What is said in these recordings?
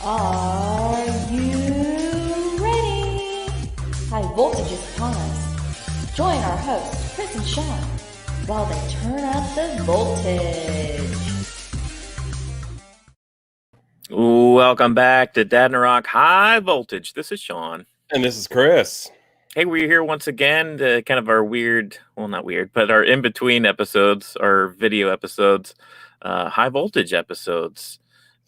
Are you ready? High voltage is upon us. Join our hosts, Chris and Sean, while they turn up the voltage. Welcome back to Dadnarok High Voltage. This is Sean. And this is Chris. Hey, we're here once again to kind of our weird, well, not weird, but our in-between episodes, our video episodes, high voltage episodes.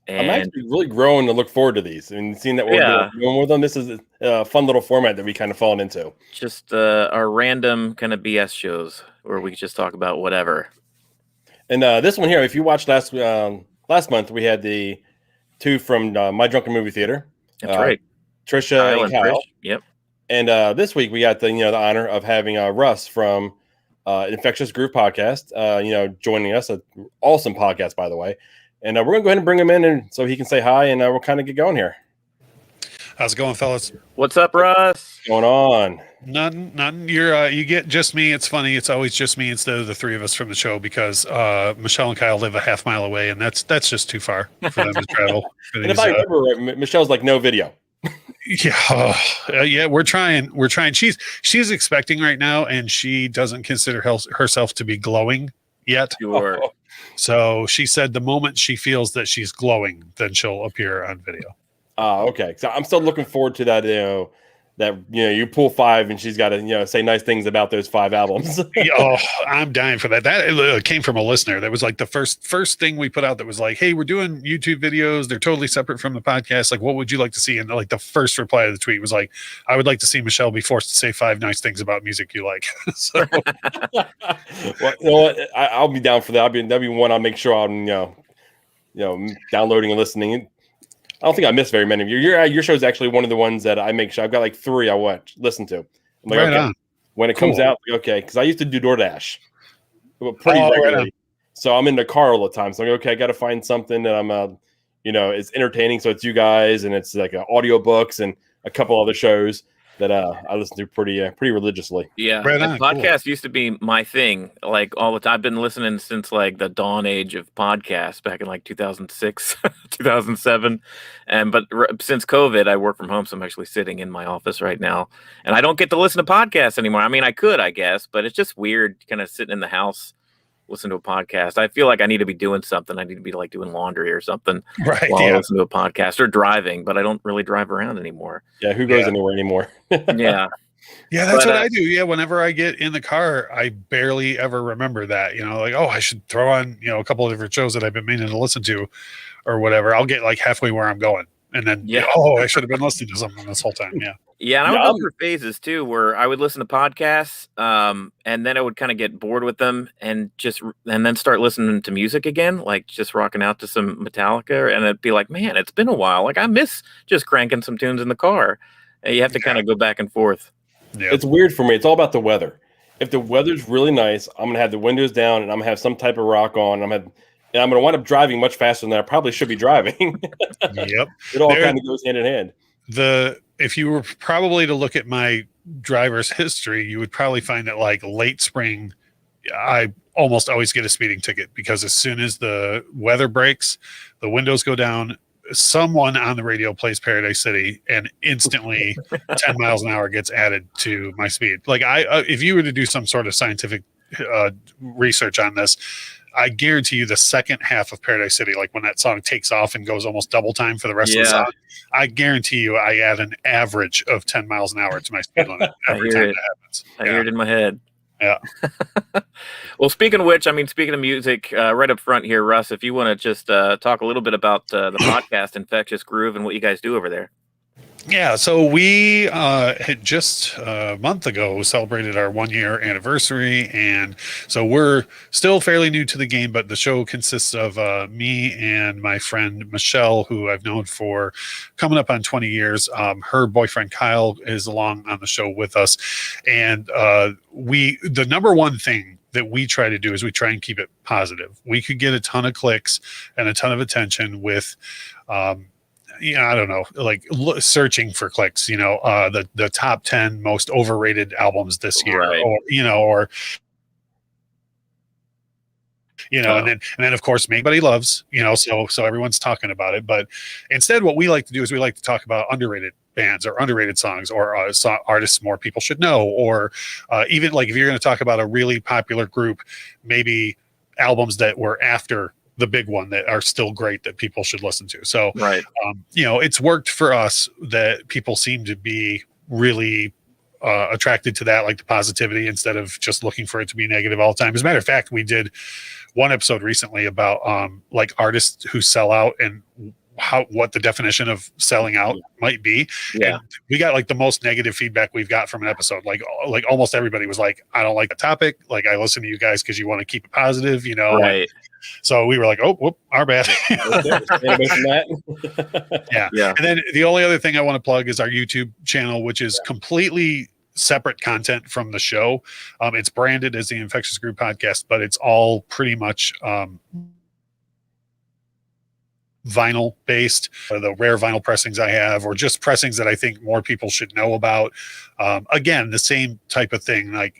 And I'm actually really growing to look forward to these. And seeing that we're doing with them, this is a fun little format that we kind of fallen into. Just our random kind of BS shows where we just talk about whatever. And this one here, if you watched last month, we had the two from My Drunken Movie Theater. That's right. Trisha and Kyle. Yep. And this week we got the honor of having Russ from Infectious Groove Podcast, joining us. An awesome podcast, by the way. And we're gonna go ahead and bring him in, and so he can say hi, and we'll kind of get going here. How's it going, fellas? What's up, Russ? What's going on? Nothing. You get just me. It's funny. It's always just me instead of the three of us from the show because Michelle and Kyle live a half mile away, and that's just too far for them to travel. And if I remember right, Michelle's like no video. Yeah, we're trying. She's expecting right now, and she doesn't consider herself to be glowing yet. Sure. So she said the moment she feels that she's glowing, then she'll appear on video. Okay. So I'm still looking forward to that. You pull 5 and she's got to say nice things about those 5 albums. I'm dying for that. That came from a listener. That was like the first thing we put out. That was like, hey, we're doing YouTube videos. They're totally separate from the podcast. Like, what would you like to see? And like the first reply to the tweet was like, I would like to see Michelle be forced to say 5 nice things about music you like. So, well, you know what? I'll be down for that. That'll be one. I'll make sure I'm downloading and listening. I don't think I missed very many of you. Your show is actually one of the ones that I make sure I've got like 3 I listen to. I'm like, right okay, on. When it comes out, okay, because I used to do DoorDash pretty regularly. Right, so I'm in the car all the time. So I'm like, okay, I got to find something that I'm, it's entertaining. So it's you guys, and it's like audiobooks and a couple other shows that I listen to pretty religiously. Yeah, right on, podcast used to be my thing, like all the time. I've been listening since like the dawn age of podcasts back in like 2006, 2007, but since COVID, I work from home, so I'm actually sitting in my office right now, and I don't get to listen to podcasts anymore. I mean, I could, I guess, but it's just weird, kind of sitting in the house. Listen to a podcast. I feel like I need to be doing something. I need to be like doing laundry or something while I listen to a podcast or driving, but I don't really drive around anymore. Yeah, who goes anywhere anymore? Yeah, that's what I do. Yeah, whenever I get in the car, I barely ever remember that. Like, oh, I should throw on a couple of different shows that I've been meaning to listen to, or whatever. I'll get like halfway where I'm going, and then I should have been listening to something this whole time. Yeah. Yeah, and I would go through phases too, where I would listen to podcasts, and then I would kind of get bored with them, and then start listening to music again, like just rocking out to some Metallica, and it'd be like, man, it's been a while. Like I miss just cranking some tunes in the car. And you have to kind of go back and forth. Yeah. It's weird for me. It's all about the weather. If the weather's really nice, I'm gonna have the windows down, and I'm gonna have some type of rock on. And I'm gonna wind up driving much faster than I probably should be driving. Yep, it all kind of goes hand in hand. If you were probably to look at my driver's history, you would probably find that like late spring, I almost always get a speeding ticket because as soon as the weather breaks, the windows go down, someone on the radio plays Paradise City, and instantly 10 miles an hour gets added to my speed. Like if you were to do some sort of scientific research on this, I guarantee you the second half of Paradise City, like when that song takes off and goes almost double time for the rest of the song, I guarantee you I add an average of 10 miles an hour to my speed limit every time that happens. I hear it in my head. Yeah. Well, speaking of which, speaking of music, right up front here, Russ, if you want to just talk a little bit about the podcast Infectious Groove and what you guys do over there. Yeah, so we had just a month ago celebrated our 1-year anniversary, and so we're still fairly new to the game, but the show consists of me and my friend Michelle, who I've known for coming up on 20 years. Her boyfriend Kyle is along on the show with us, and the number one thing that we try to do is we try and keep it positive. We could get a ton of clicks and a ton of attention with I don't know, like searching for clicks, the top 10 most overrated albums this year, right. or and then of course Make Buddy Loves, so everyone's talking about it. But instead, what we like to do is we like to talk about underrated bands or underrated songs or artists more people should know, or even like if you're going to talk about a really popular group, maybe albums that were after the big one that are still great that people should listen to. So, right. It's worked for us that people seem to be really attracted to that, like the positivity, instead of just looking for it to be negative all the time. As a matter of fact, we did one episode recently about like artists who sell out and what the definition of selling out might be. Yeah. And we got like the most negative feedback we've got from an episode. Like almost everybody was like, I don't like the topic. Like, I listen to you guys because you want to keep it positive, Right. So we were like, oh, whoop, our bad. Yeah. And then the only other thing I want to plug is our YouTube channel, which is completely separate content from the show. It's branded as the Infectious Groove Podcast, but it's all pretty much vinyl based, the rare vinyl pressings I have, or just pressings that I think more people should know about. Again, the same type of thing, like,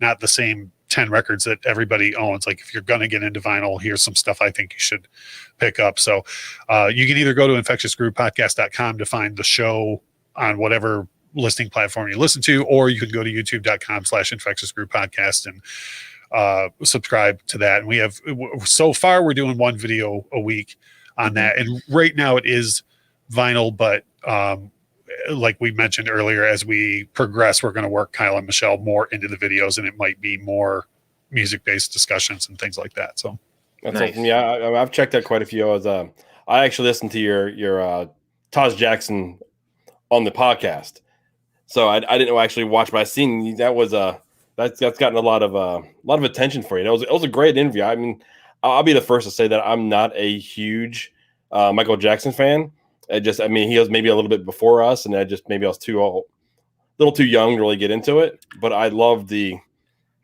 not the same 10 records that everybody owns. Like, if you're going to get into vinyl, here's some stuff I think you should pick up. So you can either go to infectiousgroovepodcast.com to find the show on whatever listening platform you listen to, or you can go to youtube.com/Infectious Groove Podcast and subscribe to that. And we have, so far we're doing one video a week on that. And right now it is vinyl, but like we mentioned earlier, as we progress, we're going to work Kyle and Michelle more into the videos, and it might be more music-based discussions and things like that. So that's awesome. Yeah, I've checked out quite a few. I actually listened to your Taj Jackson on the podcast, so I didn't actually watch, but I seen that was that's gotten a lot of attention for you. It was a great interview. I mean, I'll be the first to say that I'm not a huge Michael Jackson fan. He was maybe a little bit before us, and maybe I was a little too young to really get into it. But I loved the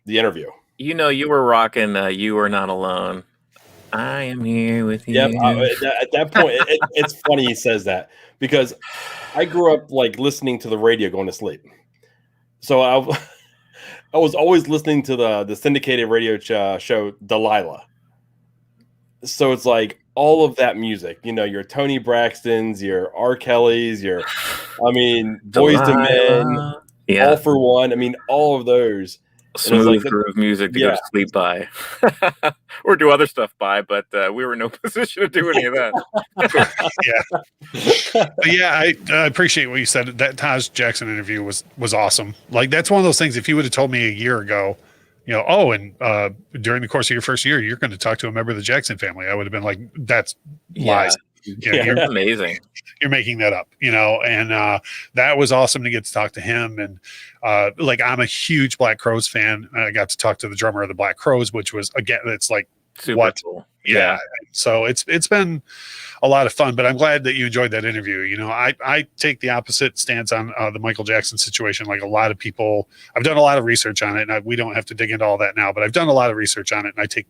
interview. You were rocking You Are Not Alone. I am here with you. Yep. At that point, it's funny he says that, because I grew up like listening to the radio going to sleep. So I was always listening to the syndicated radio show Delilah. So it's like all of that music, your Tony Braxton's, your R. Kelly's, Boys to Men, All for One. I mean, all of those. Smooth groove music to go to sleep by, or do other stuff by, but we were in no position to do any of that. I appreciate what you said. That Taj Jackson interview was awesome. Like, that's one of those things, if you would have told me a year ago, during the course of your first year, you're going to talk to a member of the Jackson family, I would have been like, that's lies. You're amazing. You're making that up, and that was awesome to get to talk to him. And I'm a huge Black Crowes fan. I got to talk to the drummer of the Black Crowes, which was, again, it's like, super cool. Yeah. So it's been a lot of fun, but I'm glad that you enjoyed that interview. I take the opposite stance on the Michael Jackson situation. Like a lot of people, I've done a lot of research on it, and we don't have to dig into all that now, but I've done a lot of research on it, and I take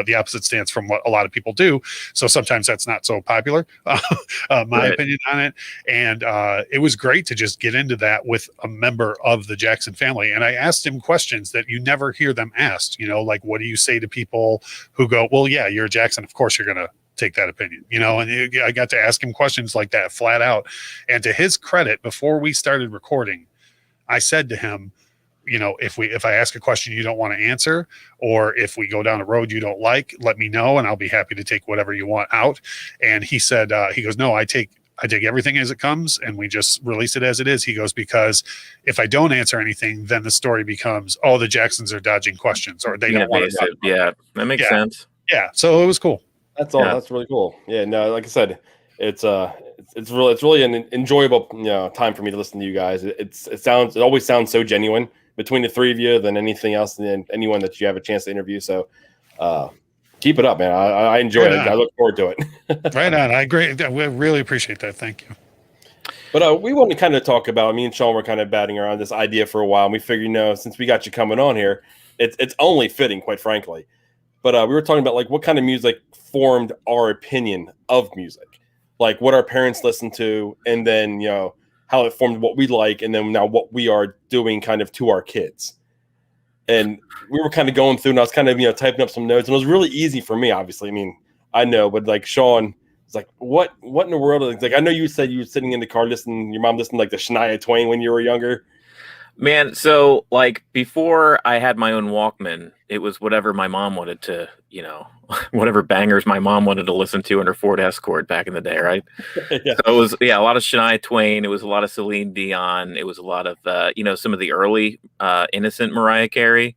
the opposite stance from what a lot of people do. So sometimes that's not so popular, my opinion on it. And it was great to just get into that with a member of the Jackson family. And I asked him questions that you never hear them asked, like, what do you say to people who go, well, yeah, you're a Jackson, of course you're going to take that opinion, and I got to ask him questions like that flat out. And to his credit, before we started recording, I said to him, if I ask a question you don't want to answer, or if we go down a road you don't like, let me know, and I'll be happy to take whatever you want out. And he said, he goes, no, I take everything as it comes, and we just release it as it is. He goes, because if I don't answer anything, then the story becomes, oh, the Jacksons are dodging questions, or they don't want to. Yeah, that makes sense. Yeah, so it was cool. That's all. Yeah. That's really cool. Yeah, no, like I said, it's really an enjoyable time for me to listen to you guys. It always sounds so genuine between the three of you than anything else, than anyone that you have a chance to interview. So keep it up, man. I enjoy it. I look forward to it. Right on. I agree. We really appreciate that. Thank you. But we want to kind of talk about, me and Sean were kind of batting around this idea for a while, and we figured, since we got you coming on here, it's only fitting, quite frankly. But we were talking about like what kind of music formed our opinion of music, like what our parents listened to, and then how it formed what we like, and then now what we are doing kind of to our kids. and we were kind of going through, and I was kind of typing up some notes, and it was really easy for me. Obviously, I mean, I know, but like Sean was like, "What in the world?" It's like, I know you said you were sitting in the car listening, your mom listened like the Shania Twain when you were younger. Man, so like before I had my own Walkman, it was whatever my mom wanted to, whatever bangers my mom wanted to listen to in her Ford Escort back in the day, right? Yeah. So it was a lot of Shania Twain. It was a lot of Celine Dion. It was a lot of some of the early innocent Mariah Carey.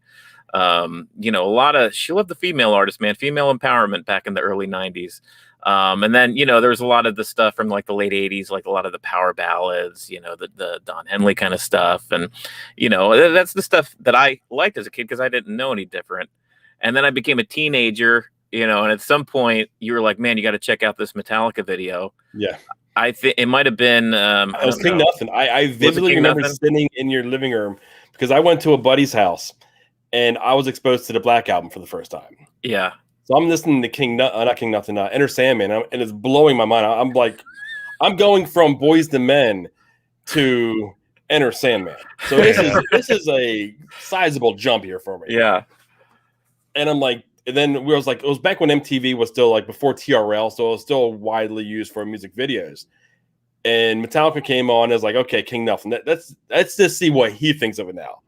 A lot of she loved the female artists, man, female empowerment back in the early 90s. And then, there was a lot of the stuff from like the late 80s, like a lot of the power ballads, the Don Henley kind of stuff. And, that's the stuff that I liked as a kid because I didn't know any different. And then I became a teenager, and at some point you were like, man, you got to check out this Metallica video. Yeah. I think it might have been. It was King Nothing. I vividly remember sitting in your living room because I went to a buddy's house and I was exposed to the Black Album for the first time. Yeah. So I'm listening to Enter Sandman, and it's blowing my mind. I'm like, I'm going from Boys to Men to Enter Sandman. So this is a sizable jump here for me. Yeah. And I'm like, and then it was back when MTV was still like before TRL, so it was still widely used for music videos. And Metallica came on as like, okay, King Nothing. Let's just see what he thinks of it now.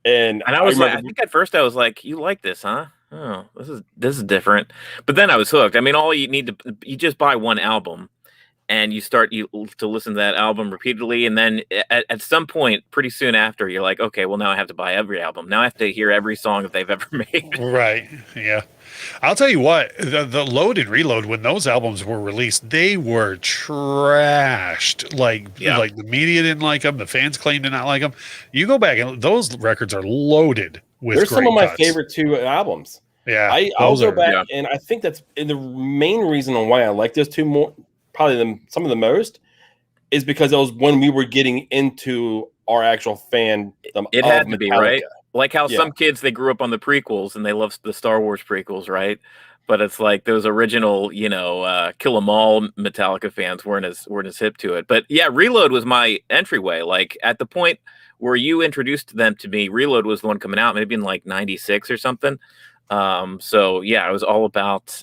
And I was like, I think at first I was like, you like this, huh? Oh, this is different. But then I was hooked. I mean, all you you just buy one album and you start to listen to that album repeatedly. And then at some point, pretty soon after, you're like, okay, well, now I have to buy every album. Now I have to hear every song that they've ever made. Right. Yeah. I'll tell you what, the Load and Reload, when those albums were released, they were trashed. Like the media didn't like them. The fans claimed to not like them. You go back and those records are loaded with There's some of my cuts. favorite two albums. Yeah. I'll go back and I think that's the main reason on why I like those two more, probably some of the most, is because it was when we were getting into our actual fandom. It had to be, right? Like how some kids, they grew up on the prequels and they love the Star Wars prequels, right? But it's like those original, Kill 'Em All Metallica fans weren't as hip to it. But yeah, Reload was my entryway. Like at the point where you introduced them to me, Reload was the one coming out, maybe in like 96 or something. So yeah, I was all about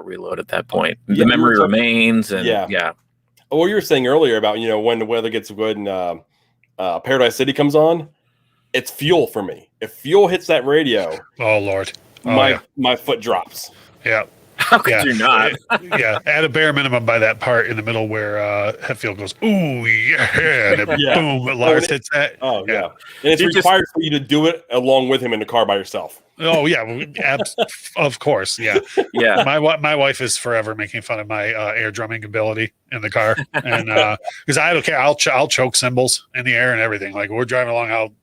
Reload at that point. The Memory Remains, and yeah. What you were saying earlier about when the weather gets good and Paradise City comes on, it's fuel for me. If fuel hits that radio, oh Lord, my foot drops. Yeah. How could you not? At a bare minimum by that part in the middle where Hetfield goes, ooh, yeah, and boom, Lars hits that. Oh, yeah. And it's required for you to do it along with him in the car by yourself. Oh, yeah, of course, yeah. Yeah. My wife is forever making fun of my air drumming ability in the car. And because I don't care, I'll choke cymbals in the air and everything. Like we're driving along, I'll,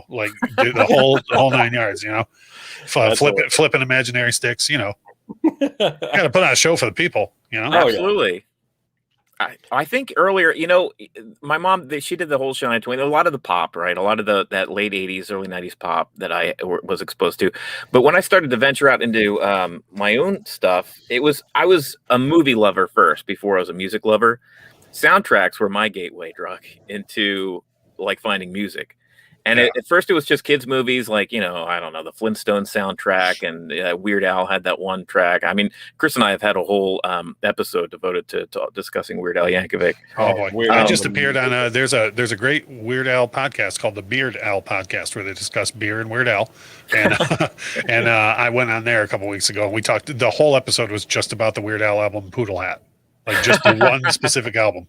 like do the whole 9 yards, flipping imaginary sticks, got to put on a show for the people, Absolutely. I think earlier, my mom, she did the whole Shania Twain, a lot of the pop, right? A lot of that late 80s, early 90s pop that I was exposed to. But when I started to venture out into my own stuff, I was a movie lover first before I was a music lover. Soundtracks were my gateway drug into like finding music. And at first it was just kids' movies, like, I don't know, the Flintstones soundtrack, and Weird Al had that one track. I mean, Chris and I have had a whole episode devoted to discussing Weird Al Yankovic. Oh boy! I just appeared on there's a great Weird Al podcast called the Beard Al Podcast where they discuss beer and Weird Al, and I went on there a couple weeks ago and we talked. The whole episode was just about the Weird Al album Poodle Hat, like just the one specific album.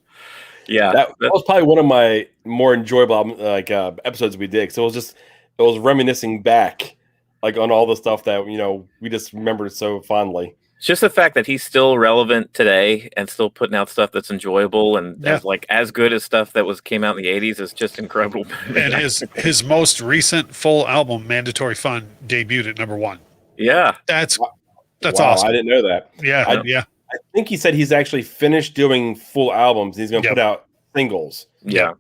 Yeah, that was probably one of my more enjoyable episodes we did. So it was reminiscing back, like on all the stuff that we just remembered so fondly. It's just the fact that he's still relevant today and still putting out stuff that's enjoyable and as good as stuff that came out in the 80s is just incredible. And his most recent full album, Mandatory Fun, debuted at number 1. Yeah, that's wow, awesome. I didn't know that. Yeah, I think he said he's actually finished doing full albums. He's going to put out singles. Yeah.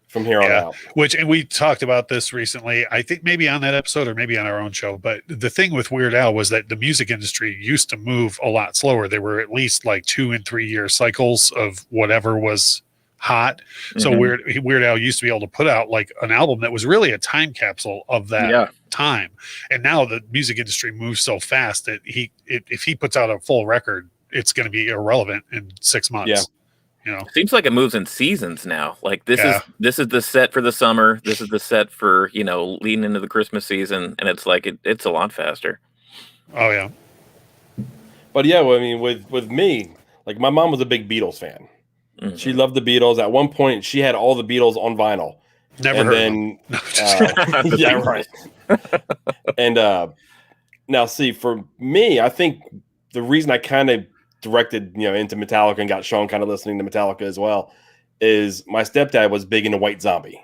From here on out. And we talked about this recently, I think maybe on that episode or maybe on our own show. But the thing with Weird Al was that the music industry used to move a lot slower. There were at least like 2 and 3 year cycles of whatever was hot. So Weird Al used to be able to put out like an album that was really a time capsule of that time. And now the music industry moves so fast that if he puts out a full record, it's going to be irrelevant in 6 months. Yeah. You know, seems like it moves in seasons now. Like this is the set for the summer. This is the set for, you know, leading into the Christmas season. And it's like, it's a lot faster. Oh yeah. But yeah, well, I mean, with me, like my mom was a big Beatles fan. Mm-hmm. She loved the Beatles. At one point, she had all the Beatles on vinyl. Never heard of them. Yeah, right. And now, see, for me, I think the reason I kind of directed, you know, into Metallica and got Sean kind of listening to Metallica as well is my stepdad was big into White Zombie.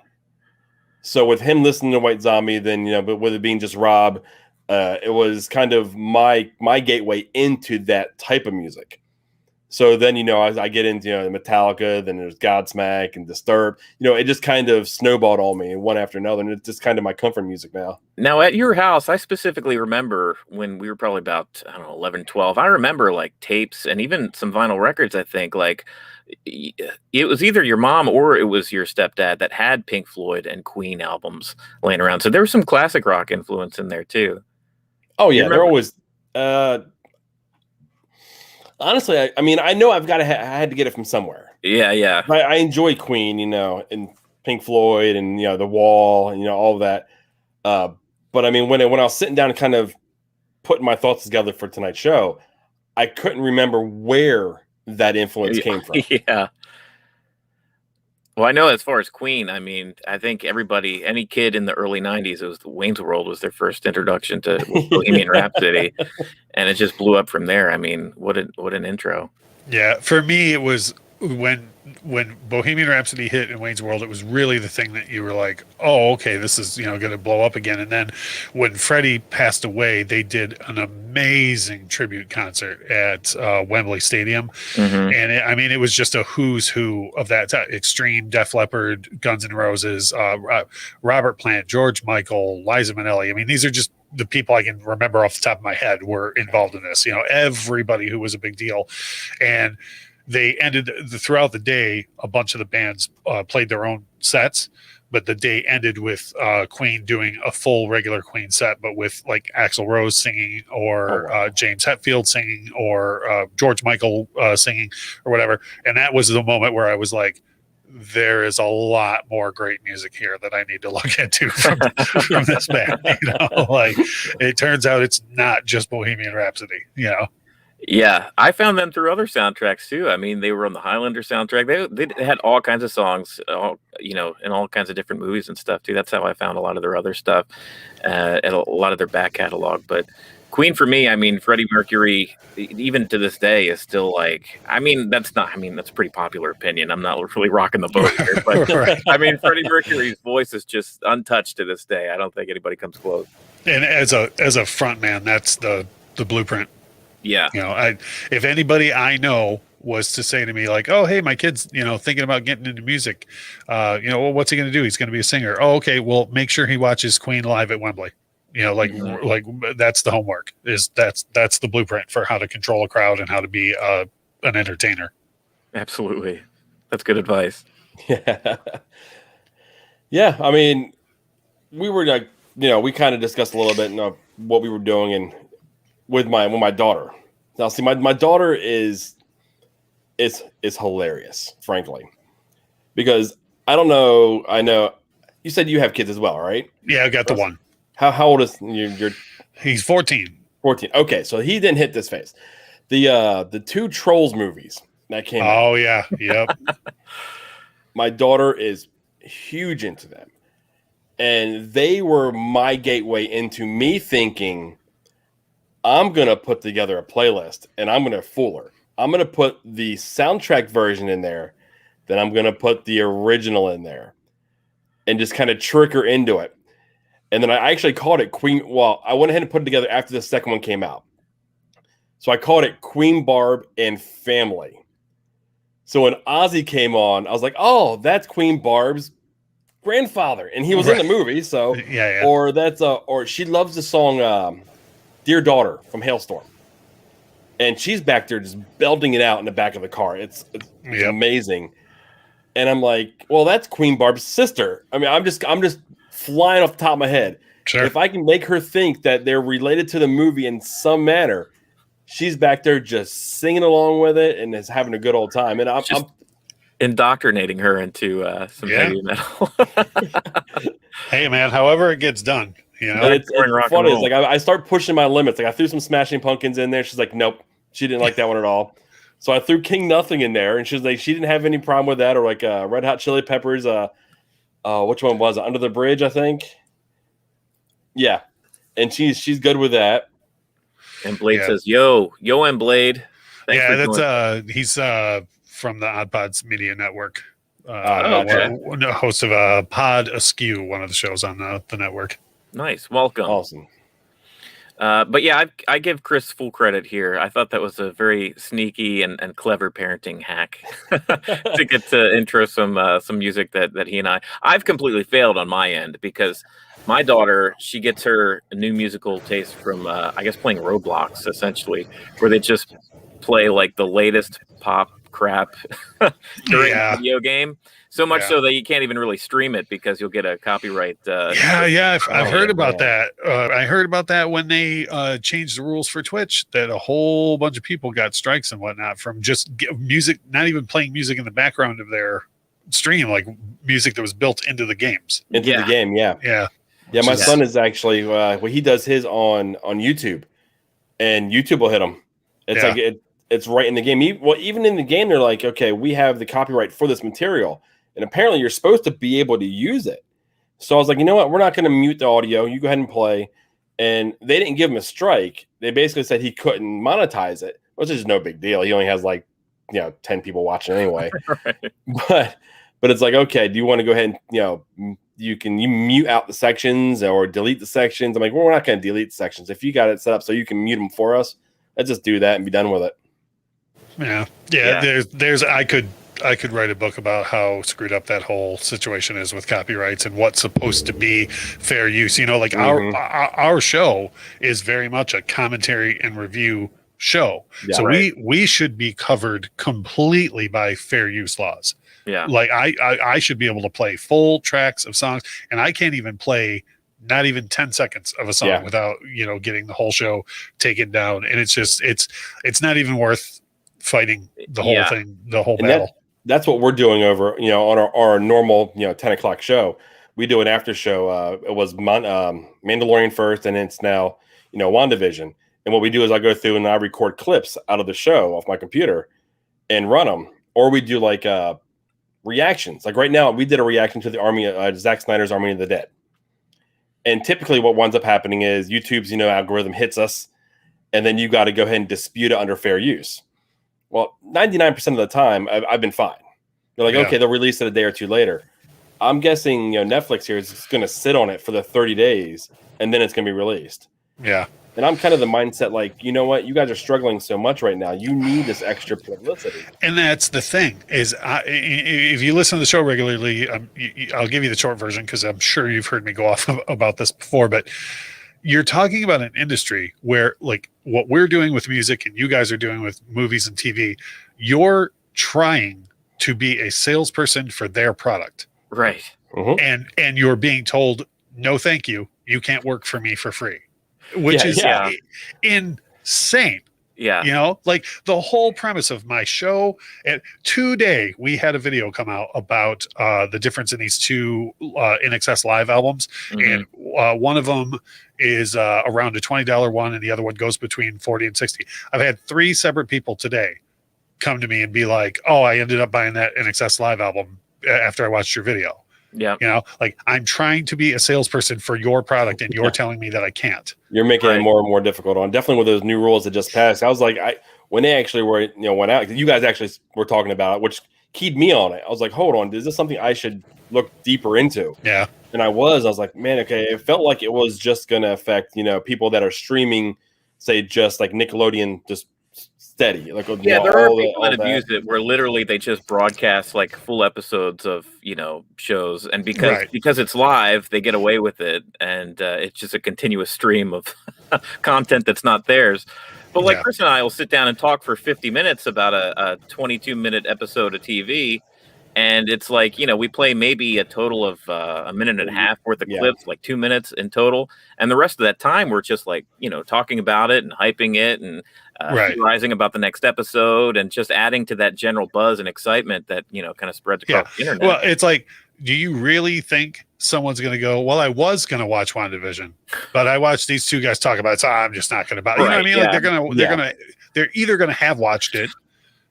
So with him listening to White Zombie, then, you know, but with it being just Rob, it was kind of my gateway into that type of music. So then, you know, I get into, you know, Metallica, then there's Godsmack and Disturbed. You know, it just kind of snowballed on me one after another, and it's just kind of my comfort music now. Now, at your house, I specifically remember when we were probably about, 11, 12. I remember, like, tapes and even some vinyl records, I think. Like, it was either your mom or it was your stepdad that had Pink Floyd and Queen albums laying around. So there was some classic rock influence in there, too. Oh, yeah. They're always... honestly, I mean, I know I had to get it from somewhere. Yeah. I enjoy Queen, you know, and Pink Floyd, and you know, The Wall, and you know, all of that. But I mean, when I was sitting down and kind of putting my thoughts together for tonight's show, I couldn't remember where that influence came from. Yeah. Well, I know as far as Queen, I mean, I think any kid in the early 90s, it was Wayne's World was their first introduction to Bohemian Rhapsody, and it just blew up from there. I mean, what an intro. Yeah, for me, it was when Bohemian Rhapsody hit in Wayne's World, it was really the thing that you were like, oh, okay, this is, you know, going to blow up again. And then when Freddie passed away, they did an amazing tribute concert at Wembley Stadium. Mm-hmm. And it was just a who's who of that time. Extreme, Def Leppard, Guns N' Roses, Robert Plant, George Michael, Liza Minnelli. I mean, these are just the people I can remember off the top of my head were involved in this, you know, everybody who was a big deal. And they ended throughout the day. A bunch of the bands played their own sets, but the day ended with Queen doing a full regular Queen set, but with like Axl Rose singing, or James Hetfield singing, or George Michael singing, or whatever. And that was the moment where I was like, there is a lot more great music here that I need to look into from this band. You know, like it turns out it's not just Bohemian Rhapsody, you know. Yeah, I found them through other soundtracks too. I mean, they were on the Highlander soundtrack. They had all kinds of songs, you know, in all kinds of different movies and stuff too. That's how I found a lot of their other stuff, and a lot of their back catalog. But Queen for me, I mean, Freddie Mercury, even to this day, is still like. I mean, that's a pretty popular opinion. I'm not really rocking the boat here, but right. I mean, Freddie Mercury's voice is just untouched to this day. I don't think anybody comes close. And as a front man, that's the blueprint. Yeah. You know, if anybody I know was to say to me like, oh, hey, my kid's, you know, thinking about getting into music, you know, well, what's he going to do? He's going to be a singer. Oh, okay. Well, make sure he watches Queen live at Wembley. You know, like that's the homework. That's the blueprint for how to control a crowd and how to be an entertainer. Absolutely. That's good advice. Yeah. Yeah. I mean, we were like, you know, we kind of discussed a little bit what we were doing and with my daughter. Now, see, my daughter is hilarious, frankly, because I don't know. I know you said you have kids as well, right? Yeah, I got the one. How old is your? He's 14. 14. Okay, so he didn't hit this phase. The two Trolls movies that came out. Oh yeah, yep. My daughter is huge into them, and they were my gateway into me thinking, I'm going to put together a playlist and I'm going to fool her. I'm going to put the soundtrack version in there. Then I'm going to put the original in there and just kind of trick her into it. And then I actually called it Queen. Well, I went ahead and put it together after the second one came out. So I called it Queen Barb and Family. So when Ozzy came on, I was like, oh, that's Queen Barb's grandfather. And he was in the movie. So, yeah. Or she loves the song, Dear Daughter from Hailstorm. And she's back there just belting it out in the back of the car. It's amazing. And I'm like, well, that's Queen Barb's sister. I mean, I'm just flying off the top of my head. Sure. If I can make her think that they're related to the movie in some manner, she's back there just singing along with it and is having a good old time. And I'm indoctrinating her into some heavy metal. Hey, man, however it gets done, you know. And it's funny. It's like I start pushing my limits. Like I threw some Smashing Pumpkins in there. She's like, nope, she didn't like that one at all. So I threw King Nothing in there, and she's like, she didn't have any problem with that. Or like Red Hot Chili Peppers. Which one was it? Under the Bridge, I think. Yeah, and she's good with that. And Blade says, "Yo, and Blade." He's from the Odd Pods Media Network. Host of Pod Askew, one of the shows on the network. Nice, welcome, awesome. But yeah, I give Chris full credit here. I thought that was a very sneaky and clever parenting hack to get to intro some music that he and I've completely failed on my end because my daughter, she gets her new musical taste from I guess playing Roblox, essentially, where they just play like the latest pop crap during a video game. So much so that you can't even really stream it because you'll get a copyright. I've heard about that. I heard about that when they changed the rules for Twitch, that a whole bunch of people got strikes and whatnot from just music, not even playing music in the background of their stream, like music that was built into the games. The game, yeah. My son is actually he does his on YouTube, and YouTube will hit him. It's like it's right in the game. Even in the game, they're like, okay, we have the copyright for this material. And apparently you're supposed to be able to use it. So I was like, you know what? We're not going to mute the audio. You go ahead and play. And they didn't give him a strike. They basically said he couldn't monetize it, which is no big deal. He only has 10 people watching anyway. Right. But it's like, okay, do you want to go ahead and, you mute out the sections or delete the sections? I'm like, well, we're not going to delete the sections. If you got it set up so you can mute them for us, let's just do that and be done with it. Yeah. I could write a book about how screwed up that whole situation is with copyrights and what's supposed to be fair use. Our show is very much a commentary and review show. Yeah, so we should be covered completely by fair use laws. Yeah. Like I should be able to play full tracks of songs, and I can't even play not even 10 seconds of a song without, getting the whole show taken down. And it's just, it's not even worth fighting the whole thing, the whole battle. That's what we're doing over, on our normal, 10 o'clock show. We do an after show. It was Mandalorian first, and it's now, WandaVision. And what we do is I go through and I record clips out of the show off my computer and run them. Or we do reactions. Like right now, we did a reaction to the Zack Snyder's Army of the Dead. And typically what winds up happening is YouTube's, algorithm hits us, and then you got to go ahead and dispute it under fair use. Well, 99% of the time, I've been fine. They're like, okay, they'll release it a day or two later. I'm guessing, Netflix here is going to sit on it for the 30 days, and then it's going to be released. Yeah. And I'm kind of the mindset like, you know what? You guys are struggling so much right now. You need this extra publicity. And that's the thing is, if you listen to the show regularly, I'll give you the short version because I'm sure you've heard me go off about this before, but you're talking about an industry where like what we're doing with music and you guys are doing with movies and TV, you're trying to be a salesperson for their product. Right. Mm-hmm. And you're being told, no, thank you. You can't work for me for free. Which is insane. Yeah. Like the whole premise of my show. And today we had a video come out about the difference in these two NXS live albums. Mm-hmm. And one of them is around a $20 one, and the other one goes between 40 and 60. I've had 3 separate people today come to me and be like, oh, I ended up buying that NXS live album after I watched your video. Yeah. Like I'm trying to be a salesperson for your product and you're telling me that I can't. You're making it more and more difficult on definitely with those new rules that just passed. I was like, when they actually were, went out, you guys actually were talking about it, which keyed me on it. I was like, hold on, is this something I should look deeper into? Yeah. And I was like, man, okay. It felt like it was just going to affect, people that are streaming, say just like Nickelodeon, just steady. Like, there are people that abuse it where literally they just broadcast like full episodes of shows, and because it's live, they get away with it, and it's just a continuous stream of content that's not theirs. But like Chris and I will sit down and talk for 50 minutes about a 22-minute episode of TV, And it's like, we play maybe a total of a minute and a half worth of clips, like 2 minutes in total. And the rest of that time, we're just like, talking about it and hyping it and theorizing about the next episode and just adding to that general buzz and excitement that, kind of spreads across the internet. Well, it's like, do you really think someone's going to go, well, I was going to watch WandaVision, but I watched these two guys talk about it, so I'm just not going to buy it. You know what I mean? Like they're either going to have watched it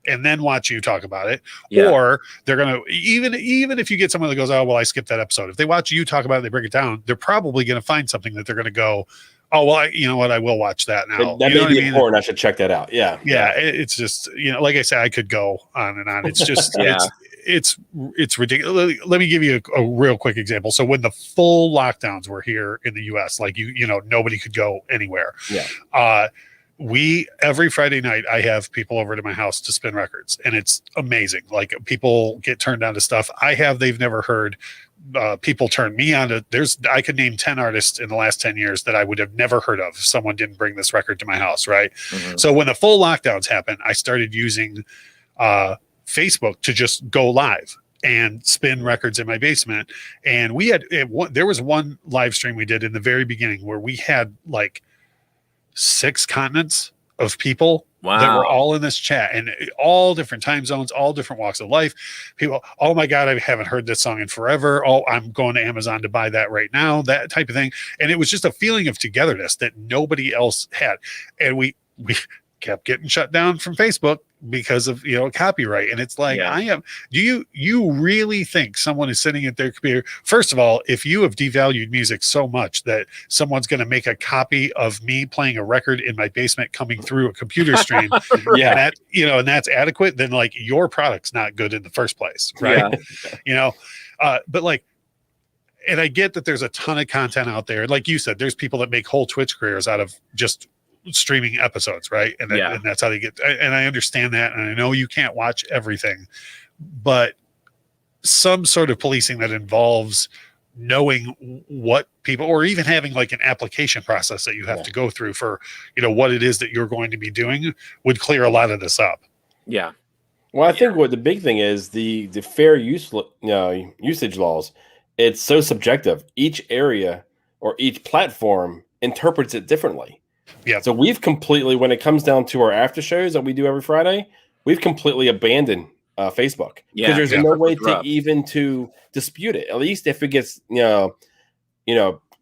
and then watch you talk about it, or they're going to, even if you get someone that goes, oh, well, I skipped that episode. If they watch you talk about it, they break it down, they're probably going to find something that they're going to go, oh, well, you know what? I will watch that now. That may be important. I should check that out. Yeah. It's just, like I said, I could go on and on. It's just, it's ridiculous. Let me give you a real quick example. So when the full lockdowns were here in the US, like nobody could go anywhere. Yeah. Every Friday night, I have people over to my house to spin records, and it's amazing. Like, people get turned on to stuff they've never heard. People turn me on to, I could name 10 artists in the last 10 years that I would have never heard of if someone didn't bring this record to my house. Right. Mm-hmm. So when the full lockdowns happened, I started using, Facebook to just go live and spin records in my basement. And there was one live stream we did in the very beginning where we had like 6 continents of people that were all in this chat, and all different time zones, all different walks of life. People, oh my God, I haven't heard this song in forever. Oh, I'm going to Amazon to buy that right now, that type of thing. And it was just a feeling of togetherness that nobody else had. And we kept getting shut down from Facebook because of copyright. And it's like, do you really think someone is sitting at their computer? First of all, if you have devalued music so much that someone's going to make a copy of me playing a record in my basement coming through a computer stream, and that's adequate, then like your product's not good in the first place, right? But like, and I get that there's a ton of content out there. Like you said, there's people that make whole Twitch careers out of just streaming episodes, right? And that's how they get, and I understand that, and I know you can't watch everything, but some sort of policing that involves knowing what people, or even having like an application process that you have to go through for what it is that you're going to be doing, would clear a lot of this up. Well, I think what the big thing is the fair use usage laws. It's so subjective. Each area or each platform interprets it differently. Yeah. So we've completely, when it comes down to our after shows that we do every Friday, we've completely abandoned Facebook, because there's no way to dispute it. At least if it gets, I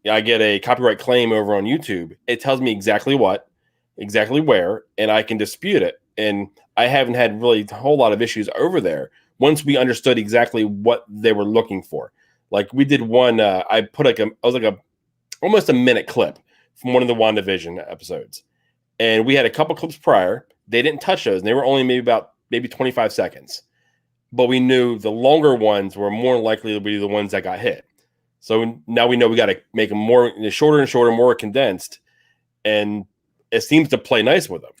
get a copyright claim over on YouTube, it tells me exactly where, and I can dispute it. And I haven't had really a whole lot of issues over there once we understood exactly what they were looking for. Like we did one, I put almost a minute clip from one of the WandaVision episodes. And we had a couple clips prior. They didn't touch those. And they were only maybe 25 seconds. But we knew the longer ones were more likely to be the ones that got hit. So now we know we got to make them more shorter and shorter, more condensed. And it seems to play nice with them.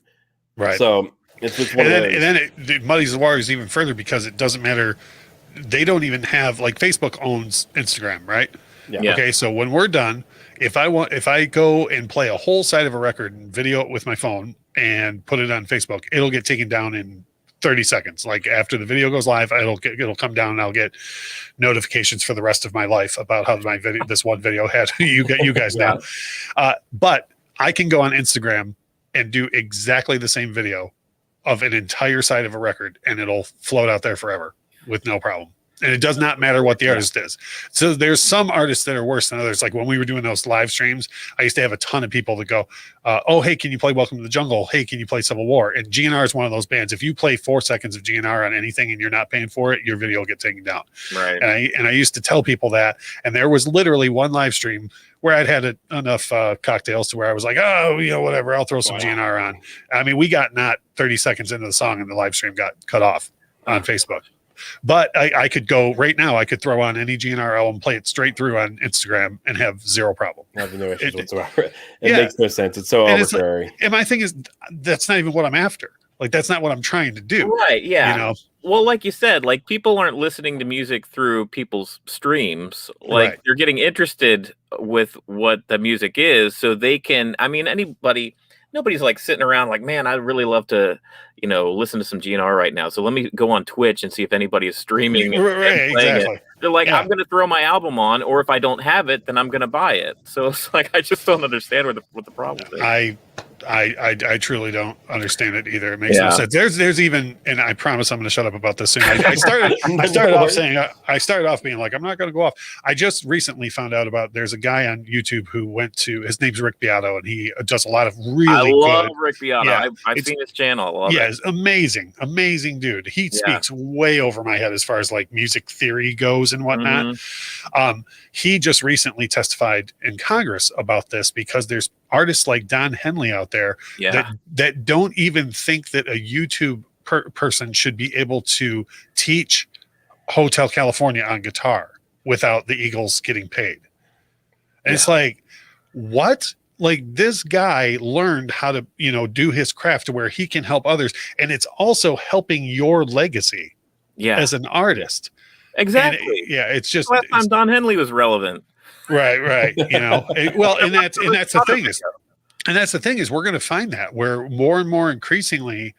Right. So it's just one and then it muddies the waters even further, because it doesn't matter. They don't even have, like, Facebook owns Instagram, right? Yeah. Okay. So when we're done, if I go and play a whole side of a record and video it with my phone and put it on Facebook, it'll get taken down in 30 seconds. Like after the video goes live, it'll come down and I'll get notifications for the rest of my life about how this one video had you guys know. But I can go on Instagram and do exactly the same video of an entire side of a record, and it'll float out there forever with no problem. And it does not matter what the artist is. So there's some artists that are worse than others. Like when we were doing those live streams, I used to have a ton of people that go, oh, hey, can you play Welcome to the Jungle? Hey, can you play Civil War? And GNR is one of those bands. If you play 4 seconds of GNR on anything and you're not paying for it, your video will get taken down. Right. And I used to tell people that. And there was literally one live stream where I'd had enough cocktails to where I was like, oh, whatever, I'll throw some GNR on. I mean, we got not 30 seconds into the song and the live stream got cut off on Facebook. But I could go right now. I could throw on any GNR album, play it straight through on Instagram, and have zero problem. I have no issues whatsoever. It makes no sense. It's so arbitrary. And my thing is, that's not even what I'm after. Like, that's not what I'm trying to do. Right. Yeah. Well, like you said, like people aren't listening to music through people's streams. Like they're getting interested with what the music is, so they can. I mean, anybody. nobody's like sitting around like, man, I'd really love to, listen to some GNR right now. So let me go on Twitch and see if anybody is streaming and playing exactly. it. They're like, I'm going to throw my album on, or if I don't have it, then I'm going to buy it. So it's like, I just don't understand what the problem is. I truly don't understand it either. It makes no sense. There's even, and I promise I'm going to shut up about this soon. I started off being like, I'm not going to go off. I just recently found out about, there's a guy on YouTube who went to, his name's Rick Beato, and he does a lot of really good. I love Rick Beato. Yeah, I've seen his channel. It's amazing dude. He speaks way over my head as far as like music theory goes and whatnot. He just recently testified in Congress about this because there's artists like Don Henley out there that don't even think that a YouTube person should be able to teach Hotel California on guitar without the Eagles getting paid. And it's like, what? Like, this guy learned how to, do his craft to where he can help others. And it's also helping your legacy as an artist. Exactly. And it's just last time Don Henley was relevant. Right. And that's the thing is, we're going to find that where more and more increasingly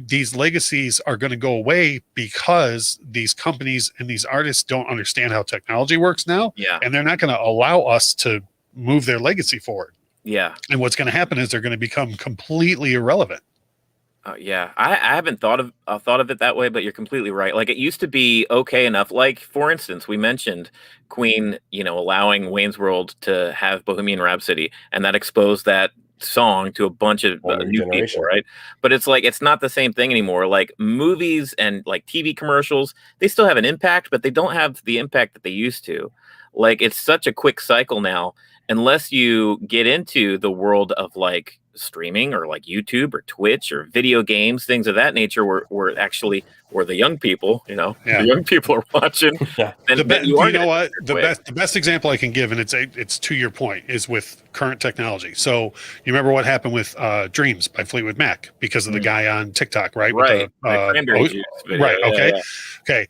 these legacies are going to go away because these companies and these artists don't understand how technology works now. Yeah. And they're not going to allow us to move their legacy forward. Yeah. And what's going to happen is they're going to become completely irrelevant. I haven't thought of it that way, but you're completely right. Like, it used to be okay enough. Like, for instance, we mentioned Queen, allowing Wayne's World to have Bohemian Rhapsody, and that exposed that song to a bunch of new people, right? But it's like, it's not the same thing anymore. Like, movies and like TV commercials, they still have an impact, but they don't have the impact that they used to. Like, it's such a quick cycle now, unless you get into the world of like streaming or like YouTube or Twitch or video games, things of that nature, where the young people, the young people are watching. Yeah. The best example I can give, and it's to your point, is with current technology. So you remember what happened with Dreams by Fleetwood Mac because of the guy on TikTok, right? Right. With the, cranberry juice video. Right. Okay. Okay.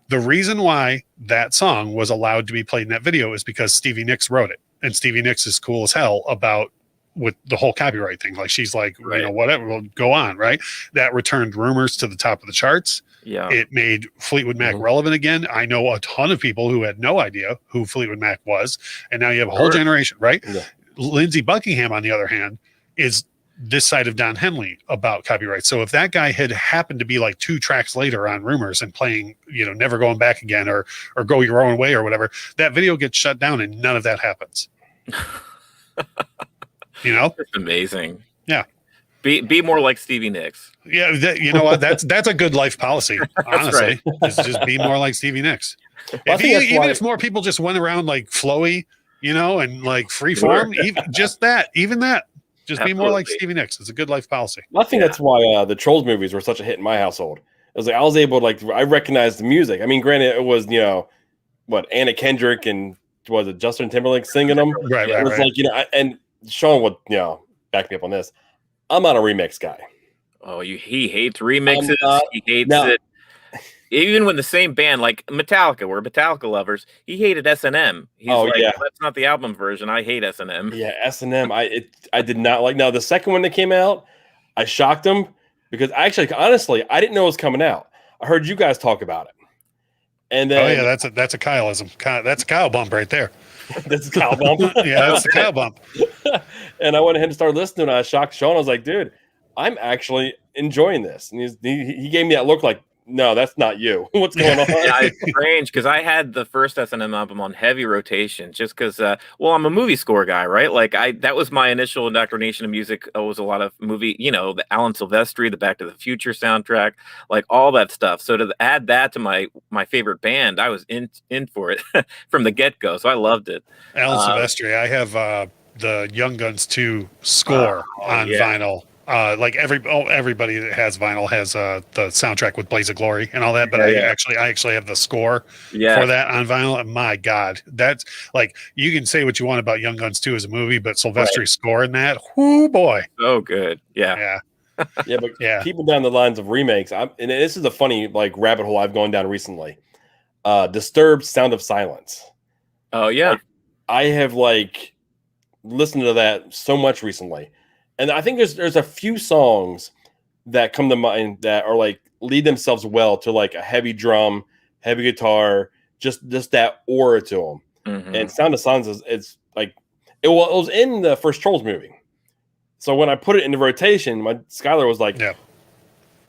The reason why that song was allowed to be played in that video is because Stevie Nicks wrote it, and Stevie Nicks is cool as hell about with the whole copyright thing. Like, she's like, whatever, we'll go on, right? That returned Rumors to the top of the charts. Yeah. It made Fleetwood Mac relevant again. I know a ton of people who had no idea who Fleetwood Mac was. And now you have a whole generation, right? Yeah. Lindsey Buckingham, on the other hand, is this side of Don Henley about copyright. So if that guy had happened to be like 2 tracks later on Rumors and playing, Never Going Back Again or Go Your Own Way or whatever, that video gets shut down and none of that happens. It's amazing. Yeah. Be more like Stevie Nicks. Yeah. You know what? That's a good life policy. Honestly, is just be more like Stevie Nicks. If more people just went around like flowy, and like free form, just that. Just be more like Stevie Nicks. It's a good life policy. I think that's why the Trolls movies were such a hit in my household. It was like I was able to I recognized the music. I mean, granted, it was Anna Kendrick and was it Justin Timberlake singing them? Right. It was like and Sean would back me up on this. I'm not a remix guy. Oh, he hates remixes. He hates it. Even when the same band, like Metallica, we're Metallica lovers. He hated S&M. He's that's not the album version. I hate S&M. Yeah, S&M. I did not like. Now the second one that came out, I shocked him because honestly, I didn't know it was coming out. I heard you guys talk about it, and then that's a Kyleism. That's a Kyle bump right there. That's a Kyle bump. Yeah, that's the Kyle bump. And I went ahead and started listening. And I shocked Sean. I was like, dude, I'm actually enjoying this. And he gave me that look like, no, that's not you. What's going on? Yeah, it's strange because I had the first S&M album on heavy rotation just because, I'm a movie score guy, right? Like that was my initial indoctrination of music. It was a lot of movie, the Alan Silvestri, the Back to the Future soundtrack, like all that stuff. So to add that to my favorite band, I was in for it from the get-go. So I loved it. Alan Silvestri, I have the Young Guns 2 score on vinyl. Like everybody that has vinyl has the soundtrack with Blaze of Glory and all that, but I actually have the score for that on vinyl. And my God, that's like, you can say what you want about Young Guns 2 as a movie, but Silvestri's score in that, whoo boy, so good. Yeah. Keeping down the lines of remakes, and this is a funny rabbit hole I've gone down recently. Disturbed Sound of Silence. Oh yeah, I have listened to that so much recently. And I think there's a few songs that come to mind that are like lead themselves well to like a heavy drum, heavy guitar, just that aura to them. Mm-hmm. And Sound of Silence it's like it was in the first Trolls movie. So when I put it into rotation, my Skylar was like,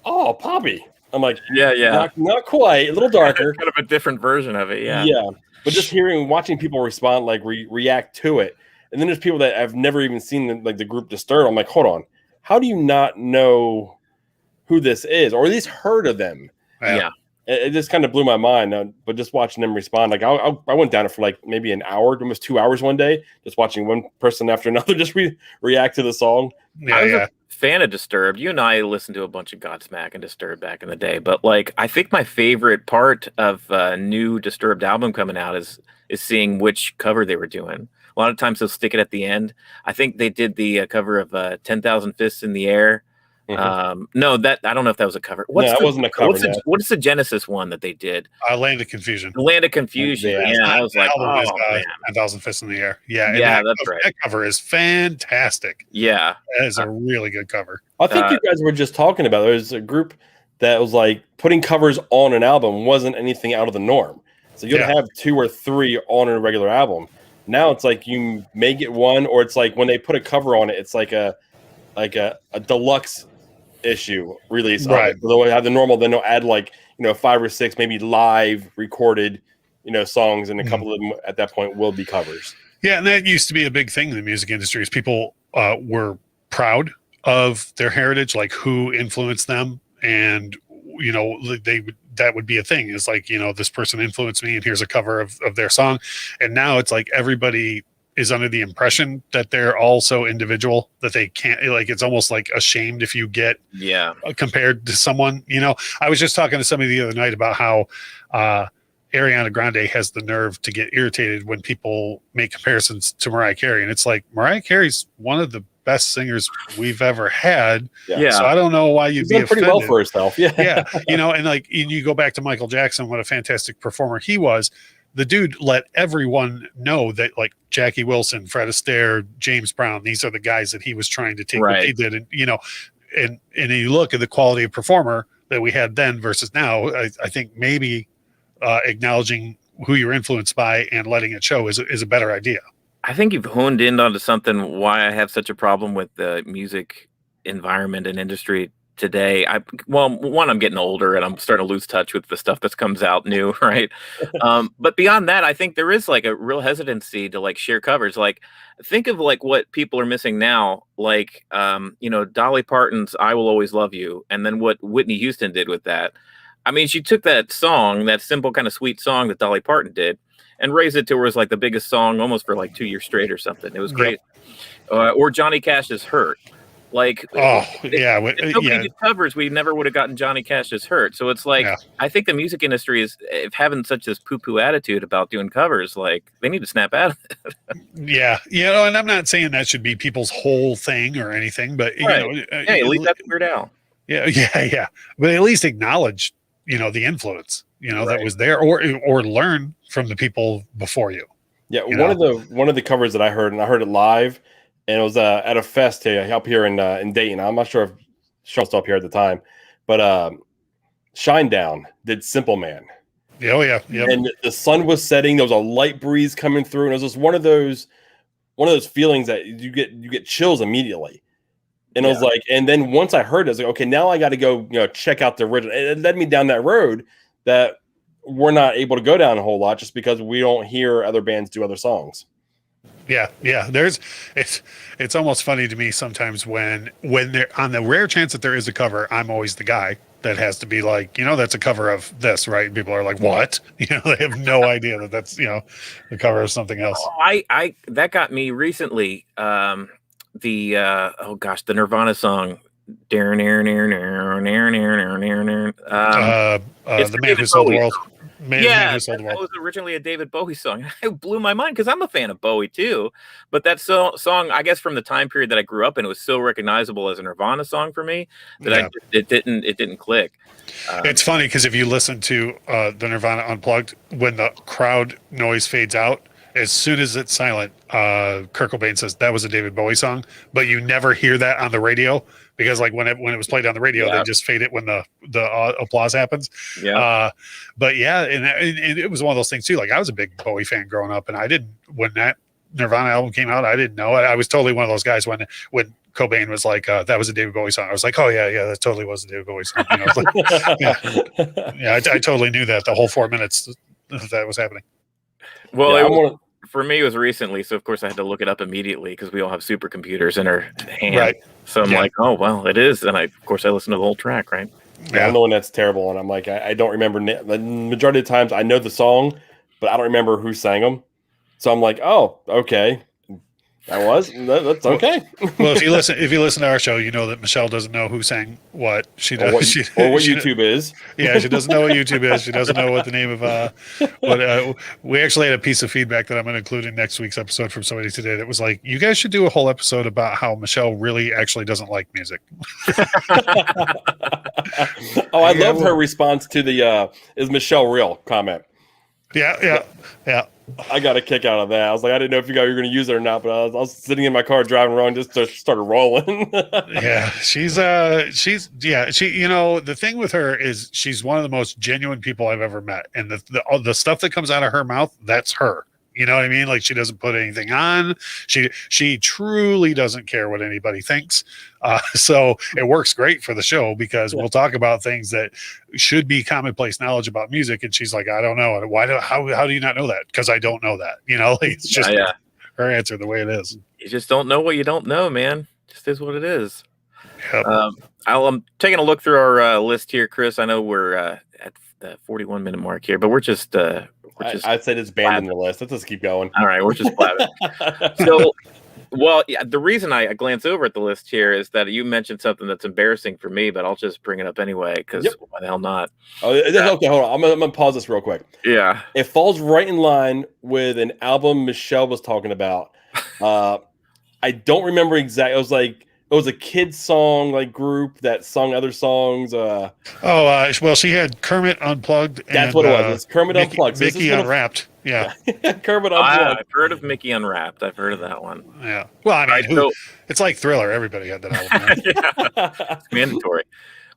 "Oh, Poppy." I'm like, yeah, not quite, a little darker, kind of a different version of it, yeah. But just watching people respond, like react to it, and then there's people that I've never even seen the group Disturbed. I'm like, hold on, how do you not know who this is, or at least heard of them? Yeah. It just kind of blew my mind. But just watching them respond, like I went down it for like maybe an hour, almost 2 hours one day, just watching one person after another just react to the song. I was a fan of Disturbed. You and I listened to a bunch of Godsmack and Disturbed back in the day, but like I think my favorite part of a new Disturbed album coming out is seeing which cover they were doing. A lot of times they'll stick it at the end. I think they did the cover of 10,000 Fists in the Air. Mm-hmm. No, that I don't know if that was a cover. That wasn't a cover. What's the Genesis one that they did? Land of Confusion. Land of Confusion. Yeah, I was like, oh man, 10,000 Fists in the Air. Yeah, that's right. That cover is fantastic. Yeah, that is a really good cover. I think you guys were just talking about there's a group that was like putting covers on an album wasn't anything out of the norm. So you'd have 2 or 3 on a regular album. Now it's like you may get one, or it's like when they put a cover on it, it's like a deluxe issue release. Right. They'll have the normal, then they'll add 5 or 6 maybe live recorded songs, and a couple of them at that point will be covers. Yeah, and that used to be a big thing in the music industry. Is people were proud of their heritage, like who influenced them, and that would be a thing. Is like, this person influenced me, and here's a cover of their song. And now it's like everybody is under the impression that they're all so individual that they can't, like, it's almost like ashamed if you get compared to someone. I was just talking to somebody the other night about how Ariana Grande has the nerve to get irritated when people make comparisons to Mariah Carey. And it's like, Mariah Carey's one of the best singers we've ever had. Yeah. So I don't know why you'd be offended. Pretty well for herself. Yeah. And like, you go back to Michael Jackson, what a fantastic performer he was. The dude let everyone know that, like, Jackie Wilson, Fred Astaire, James Brown, these are the guys that he was trying to take what they did. And, and you look at the quality of performer that we had then versus now, I think maybe acknowledging who you're influenced by and letting it show is a better idea. I think you've honed in onto something why I have such a problem with the music environment and industry today. One, I'm getting older and I'm starting to lose touch with the stuff that comes out new, right? But beyond that, I think there is like a real hesitancy to like share covers. Like, think of like what people are missing now, like Dolly Parton's "I Will Always Love You," and then what Whitney Houston did with that. I mean, she took that song, that simple kind of sweet song that Dolly Parton did, and raised it to where it was like the biggest song almost for like 2 years straight or something. It was great. Or Johnny Cash's "Hurt." Like, if nobody did covers, we never would have gotten Johnny Cash's "Hurt." So it's like, I think the music industry is having such this poo-poo attitude about doing covers. Like, they need to snap out of it. And I'm not saying that should be people's whole thing or anything, but leave that to Weird Al. Yeah. But at least acknowledge, the influence, that was there, or learn from the people before you. Yeah, one of the covers that I heard, and I heard it live. And it was at a fest up here in Dayton. I'm not sure if Sean was up here at the time, but Shinedown did "Simple Man." Oh yeah, yep. And the sun was setting. There was a light breeze coming through, and it was just one of those feelings that you get chills immediately. And I was like, and then once I heard it, I was like, okay, now I got to go, check out the original. It led me down that road that we're not able to go down a whole lot just because we don't hear other bands do other songs. Yeah. It's almost funny to me sometimes when they're on the rare chance that there is a cover, I'm always the guy that has to be like, that's a cover of this, right? And people are like, what? They have no idea that that's, the cover of something else. I that got me recently. The Nirvana song. The Man Who Sold the World. That was originally a David Bowie song. It blew my mind because I'm a fan of Bowie too. But that song, I guess, from the time period that I grew up in, it was so recognizable as a Nirvana song for me that it didn't click. It's funny because if you listen to the Nirvana Unplugged, when the crowd noise fades out, as soon as it's silent, Kurt Cobain says that was a David Bowie song, but you never hear that on the radio because like when it was played on the radio, they just fade it when the applause happens. Yeah. But yeah, and it was one of those things too. Like I was a big Bowie fan growing up, and I didn't when that Nirvana album came out, I didn't know it. I was totally one of those guys when Cobain was like, that was a David Bowie song. I was like, oh yeah, that totally was a David Bowie song. You know, I was like, I totally knew that the whole 4 minutes that was happening. Well, for me, it was recently, so of course I had to look it up immediately because we all have supercomputers in our hand. Right. So I'm like, oh well, it is, and of course I listened to the whole track, right? Yeah, I'm the one that's terrible, and I'm like, I don't remember. The majority of the times I know the song, but I don't remember who sang them. So I'm like, oh, okay. That's okay. Well, if you listen to our show, you know that Michelle doesn't know who sang what. She does, or what YouTube is. Yeah, she doesn't know what YouTube is. She doesn't know what the name of. But we actually had a piece of feedback that I'm going to include in next week's episode from somebody today that was like, you guys should do a whole episode about how Michelle really actually doesn't like music. I loved her response to the "Is Michelle real?" comment. Yeah. I got a kick out of that. I was like, I didn't know if you guys were going to use it or not, but I was sitting in my car driving around, just started rolling. Yeah, she, you know, the thing with her is she's one of the most genuine people I've ever met. And the stuff that comes out of her mouth, that's her. You know what I mean? Like she doesn't put anything on. She truly doesn't care what anybody thinks. So it works great for the show because we'll talk about things that should be commonplace knowledge about music, and she's like, I don't know. How do you not know that? Because I don't know that. You know, like, it's just her answer the way it is. You just don't know what you don't know, man. It just is what it is. Yep. I'm taking a look through our list here, Chris. I know we're at the 41-minute mark here, but we're just I'd say it's banned in the list. Let's just keep going. All right, we're just blabbing. So, well, yeah, the reason I glance over at the list here is that you mentioned something that's embarrassing for me, but I'll just bring it up anyway because why the hell not? Oh, okay, hold on. I'm gonna pause this real quick. Yeah, it falls right in line with an album Michelle was talking about. I don't remember exactly. It was a kids song group that sung other songs. Well, she had Kermit Unplugged. That's what it was. It's Kermit Unplugged. Mickey Unwrapped. Yeah. Kermit Unplugged. I've heard of Mickey Unwrapped. I've heard of that one. Yeah. Well, I mean, it's like Thriller. Everybody had that album. Right? It's mandatory.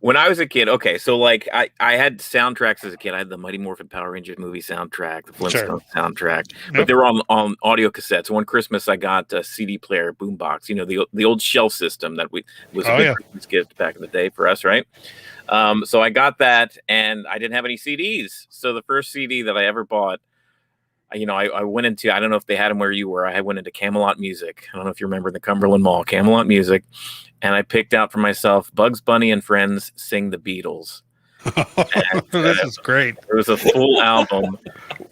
When I was a kid, okay, so like I had soundtracks as a kid. I had the Mighty Morphin Power Rangers movie soundtrack, the Flintstones soundtrack, but they were on audio cassettes. One Christmas, I got a CD player boombox, you know, the old shell system that was a big Christmas gift back in the day for us, right? So I got that, and I didn't have any CDs. So the first CD that I ever bought, you know, I went into, I don't know if they had them where you were. I went into Camelot Music. I don't know if you remember the Cumberland Mall, Camelot Music. And I picked out for myself Bugs Bunny and Friends Sing the Beatles. And, this is great. It was a full album.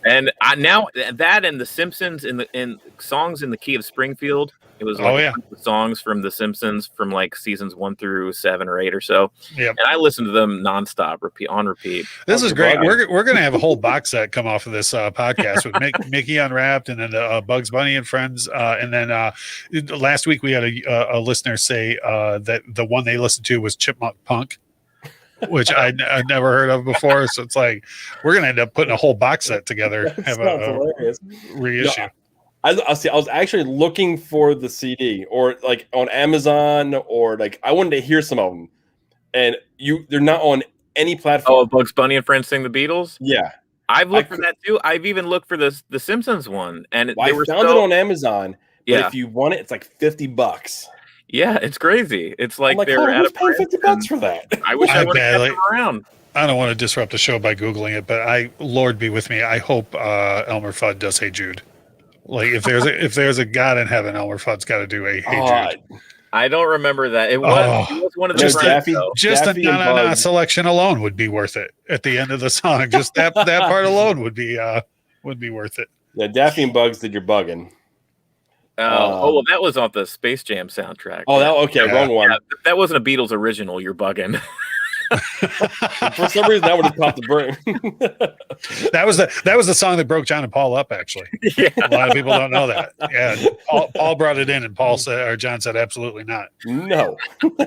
And now that and The Simpsons in songs in the key of Springfield. It was like songs from The Simpsons from like seasons 1 through 7 or 8 or so. Yep. And I listened to them nonstop, on repeat. This is great. We're going to have a whole box set come off of this podcast with Mickey Unwrapped, and then Bugs Bunny and Friends. And then last week we had a listener say that the one they listened to was Chipmunk Punk, which I'd never heard of before. So it's like we're going to end up putting a whole box set together. Have a reissue. I was actually looking for the CD or like on Amazon or like I wanted to hear some of them, and they're not on any platform. Oh, Bugs Bunny and Friends Sing the Beatles. Yeah, I've looked for that too. I've even looked for the Simpsons one, and I found it on Amazon. But if you want it, it's like $50. Yeah, it's crazy. It's like they're at a price $50 for that. I wish I would have kept them around. I don't want to disrupt the show by Googling it, but Lord be with me. I hope Elmer Fudd does Hey Jude. Like if there's a God in heaven, Elmer Fudd's got to do a Hey Jude. I don't remember that. It was one of the just a na selection alone would be worth it. At the end of the song, just that part alone would be worth it. Yeah, Daffy and Bugs did Your Buggin'. Well, that was off the Space Jam soundtrack. Oh, wrong one. Yeah, that wasn't a Beatles original. You're bugging. For some reason, that would have caught the broom. that was the song that broke John and Paul up. Actually, a lot of people don't know that. Yeah, Paul brought it in, and John said, "Absolutely not." No. All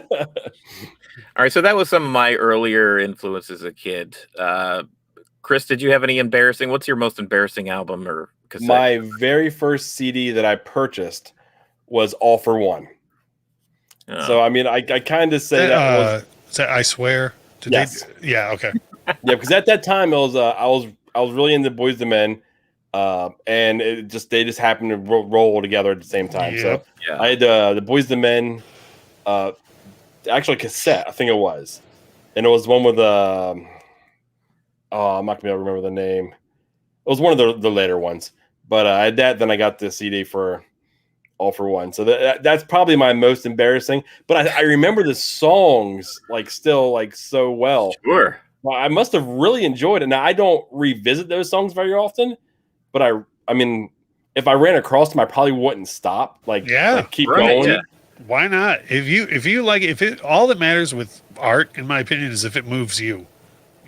right, so that was some of my earlier influences as a kid. Chris, did you have any embarrassing? What's your most embarrassing album or cassette. My very first CD that I purchased was All for One. Oh. So I mean, I kind of say that was is that I Swear? Yes. Yeah. Okay. yeah, because at that time it was I was really into Boys to Men, and they just happened to roll together at the same time. So Yeah. I had the Boys to Men, actually cassette, I think it was, and it was one with I'm not gonna be able to remember the name. It was one of the later ones, but I had that. Then I got the CD for All for One. So that's probably my most embarrassing. But I remember the songs still so well. Sure. Well, I must have really enjoyed it. Now I don't revisit those songs very often, but I mean, if I ran across them, I probably wouldn't stop. Keep going. Yeah. Why not? If you like it, all that matters with art, in my opinion, is if it moves you.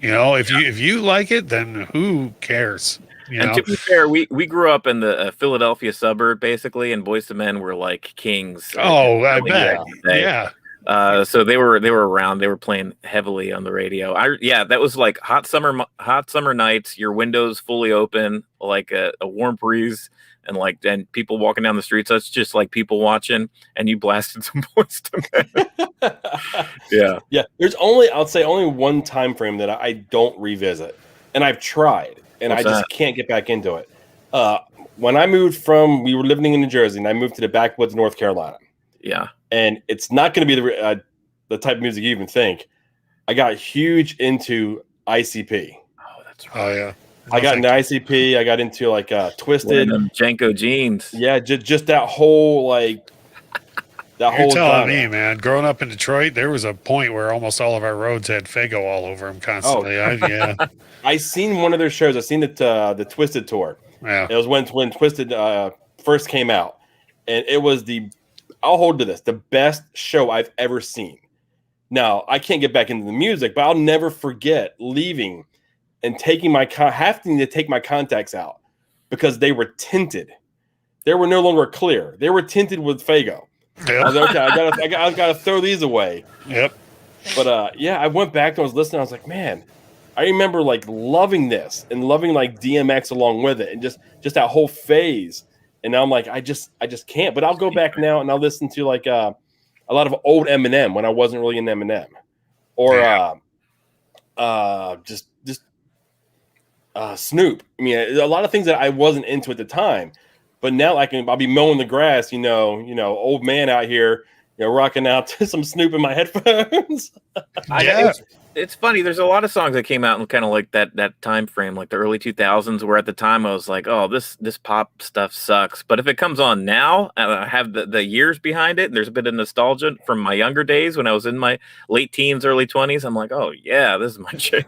If you like it, then who cares? To be fair, we grew up in the Philadelphia suburb, basically, and Boyz II Men were like kings. Oh, I bet. Yeah. So they were around. They were playing heavily on the radio. That was like hot summer nights. Your windows fully open, like a warm breeze, and people walking down the streets. So it's just like people watching, and you blasted some Boyz II Men. Yeah. There's I'll say only one time frame that I don't revisit, and I've tried, and I just can't get back into it. When I moved we were living in New Jersey, and I moved to the backwoods of North Carolina. Yeah. And it's not going to be the type of music you even think. I got huge into ICP. Oh, that's right. Oh yeah. I got into ICP. I got into Twisted, Janko jeans. Yeah, just that whole You're telling me, man. Growing up in Detroit, there was a point where almost all of our roads had Faygo all over them constantly. I seen one of their shows. I seen it the Twisted tour. Yeah. It was when Twisted first came out, and it was I'll hold to this, the best show I've ever seen. Now, I can't get back into the music, but I'll never forget leaving and having to take my contacts out because they were tinted. They were no longer clear. They were tinted with Faygo. Yep. I was like, okay, I gotta throw these away. Yep. But I went back and I was listening. I was like, man, I remember loving this and loving DMX along with it, and just that whole phase. And now I'm like, I just can't. But I'll go back now and I'll listen to a lot of old Eminem when I wasn't really in Eminem, or just Snoop. I mean, a lot of things that I wasn't into at the time, but now I'll be mowing the grass, old man out here, rocking out to some Snoop in my headphones. It's funny. There's a lot of songs that came out in kind of like that time frame, like the early 2000s, where at the time I was like, oh, this pop stuff sucks. But if it comes on now, I have the years behind it. There's a bit of nostalgia from my younger days when I was in my late teens, early 20s. I'm like, oh yeah, this is my jam.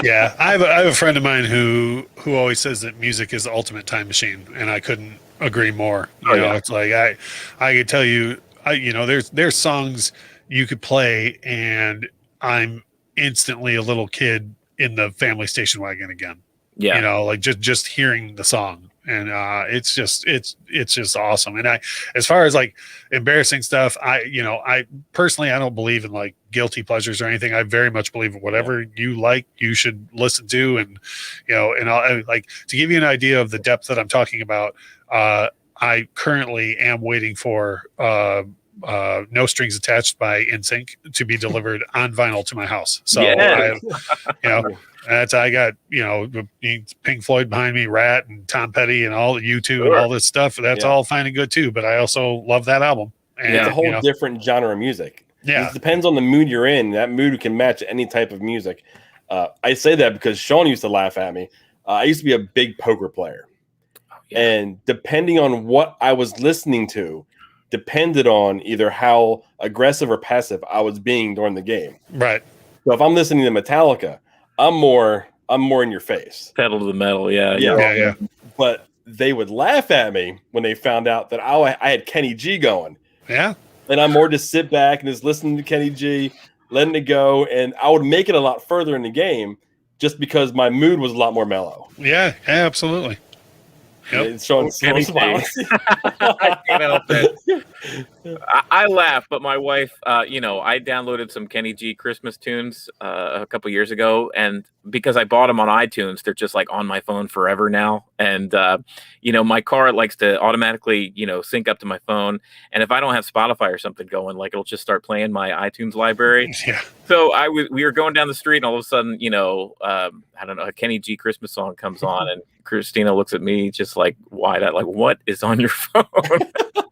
Yeah, I have a friend of mine who always says that music is the ultimate time machine, and I couldn't agree more. It's like I could tell you, there's songs you could play, and I'm instantly a little kid in the family station wagon again. Yeah. Just hearing the song, and it's just awesome. And as far as embarrassing stuff, I personally, I don't believe in guilty pleasures or anything. I very much believe in whatever you like, you should listen to. And and I'll to give you an idea of the depth that I'm talking about. I currently am waiting for No Strings Attached by NSYNC to be delivered on vinyl to my house. So I got Pink Floyd behind me, Rat and Tom Petty and all U2 and all this stuff. That's all fine and good too, but I also love that album. And it's a whole different genre of music. Yeah, it depends on the mood you're in. That mood can match any type of music. I say that because Sean used to laugh at me. I used to be a big poker player, and depending on what I was listening to depended on either how aggressive or passive I was being during the game. Right. So if I'm listening to Metallica, I'm more in your face. Pedal to the metal, yeah. But they would laugh at me when they found out that I had Kenny G going. Yeah. And I'm more just sit back and just listening to Kenny G, letting it go, and I would make it a lot further in the game just because my mood was a lot more mellow. Yeah, absolutely. Yep. It's showing Kenny some violence. I can't help it. I laugh, but my wife, I downloaded some Kenny G Christmas tunes a couple years ago, and because I bought them on iTunes, they're just like on my phone forever now. And my car likes to automatically, sync up to my phone, and if I don't have Spotify or something going, like it'll just start playing my iTunes library. Yeah. So we were going down the street, and all of a sudden, I don't know, a Kenny G Christmas song comes on, and Christina looks at me just like wide-eyed, like, what is on your phone?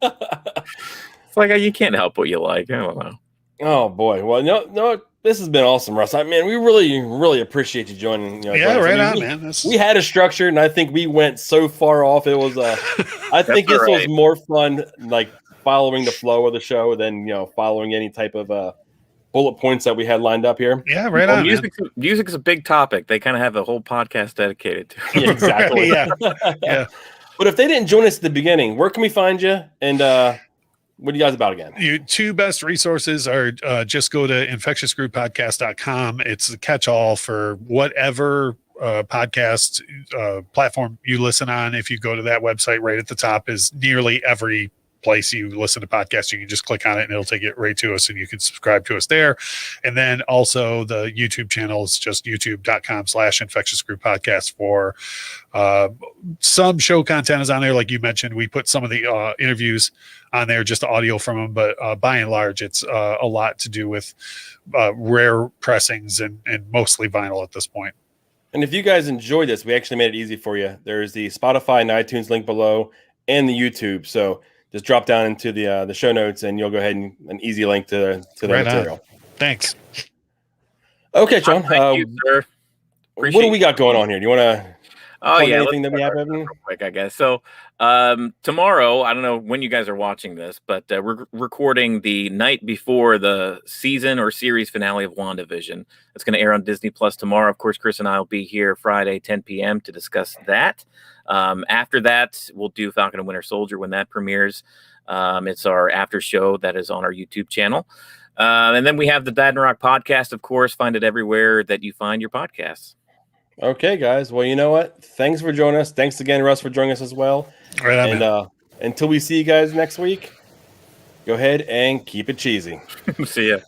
It's like, you can't help what you like. I don't know. Oh boy. Well, no, this has been awesome, Russ. I mean, we really, really appreciate you joining. Yeah, right on, man. We had a structure, and I think we went so far off. It was, I think this was more fun, like following the flow of the show than following any type of bullet points that we had lined up here. Yeah, right on. Music's a big topic. They kind of have a whole podcast dedicated to it. Yeah, exactly. Yeah. But if they didn't join us at the beginning, where can we find you? And what are you guys about again? Your two best resources are just go to infectiousgroovepodcast.com. It's a catch-all for whatever podcast platform you listen on. If you go to that website, right at the top is nearly every place you listen to podcasts. You can just click on it and it'll take it right to us, and you can subscribe to us there. And then also the YouTube channel is just youtube.com/Infectious Groove Podcast for some show content is on there. Like you mentioned, we put some of the interviews on there, just audio from them, but by and large, it's a lot to do with rare pressings and mostly vinyl at this point. And if you guys enjoyed this, we actually made it easy for you. There's the Spotify and iTunes link below and the YouTube. So just drop down into the show notes, and you'll go ahead and an easy link to the Right material. on. Thanks. Okay, Sean. Thank you, sir. What do we got going on here? Do you want to anything that we have? Real quick, I guess. So tomorrow, I don't know when you guys are watching this, but we're recording the night before the season or series finale of WandaVision. It's going to air on Disney Plus tomorrow. Of course, Chris and I will be here Friday, 10 p.m. to discuss that. After that, we'll do Falcon and Winter Soldier when that premieres. It's our after show that is on our YouTube channel. And then we have the Dadnarok podcast, of course. Find it everywhere that you find your podcasts. Okay, guys. Well, you know what? Thanks for joining us. Thanks again, Russ, for joining us as well. Right on, and until we see you guys next week, go ahead and keep it cheesy. See ya.